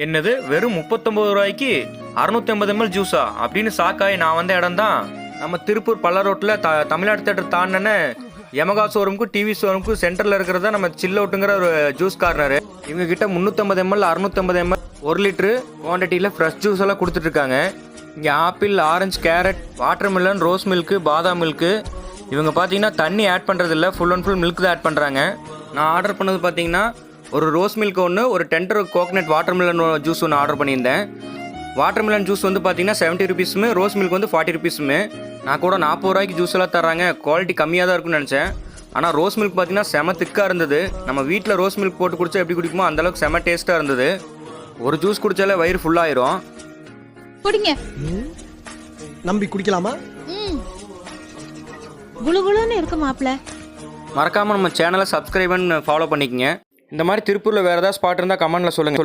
என்னது வெறும் 39 ரூபாய்க்கு 650 ml ஜூஸா அப்படின்னு ஷாக்காகி நான் வந்த இடம் தான் நம்ம திருப்பூர் பல்ல ரோட்டில் தமிழ்நாடு தேட்டர் தாண்டின யமகா ஷோரூமுக்கு டிவி ஷோரூமுக்கு சென்டரில் இருக்கிறதா நம்ம சில் அவுட்டுங்கிற ஒரு ஜூஸ் கார்னரு. இவங்க கிட்ட 350 ml 650 ml 1 லிட்டரு குவான்டிட்டியில் ஃப்ரெஷ் ஜூஸ் எல்லாம் கொடுத்துட்ருக்காங்க. இங்கே apple, orange, carrot, watermelon, rose milk, பாதாம் மில்க்கு. இவங்க பார்த்தீங்கன்னா தண்ணி ஆட் பண்ணுறதில்ல, ஃபுல் அண்ட் ஃபுல் மில்க் தான் ஆட் பண்ணுறாங்க. நான் ஆர்டர் பண்ணது பார்த்தீங்கன்னா ஒரு ரோஸ் மில்க் ஒன்று, ஒரு tender coconut water melon juice ஒன்று ஆர்டர் பண்ணியிருந்தேன். வாட்டர் மில்லன் ஜூஸ் வந்து பார்த்தீங்கன்னா 70 ருபீஸுமே, ரோஸ் மில்க் வந்து 40 ருபீஸுமே. நான் கூட 40 ரூபாய்க்கு ஜூஸ் எல்லாம் தர்றாங்க, குவாலிட்டி கம்மியாக தான் இருக்குன்னு நினச்சேன். ஆனால் ரோஸ் மில்க் பார்த்தீங்கன்னா செம திக்காக இருந்தது. நம்ம வீட்டில் ரோஸ் மில்க் போட்டு குடிச்சா எப்படி குடிக்குமோ அந்தளவுக்கு செம டேஸ்ட்டாக இருந்தது. ஒரு ஜூஸ் குடித்தாலே வயிறு ஃபுல்லாயிரும். குடிங்க. நம்பி குடிக்கலாமா? குளுகுளுன்னு இருக்கு மாப்ள. மறக்காமல் நம்ம சேனலை சப்ஸ்கிரைப் பண்ணி ஃபாலோ பண்ணிக்கங்க. இந்த மாதிரி திருப்பூரில் வேறு ஏதாவது ஸ்பாட் இருந்தால் கமெண்ட்டில் சொல்லுங்கள்.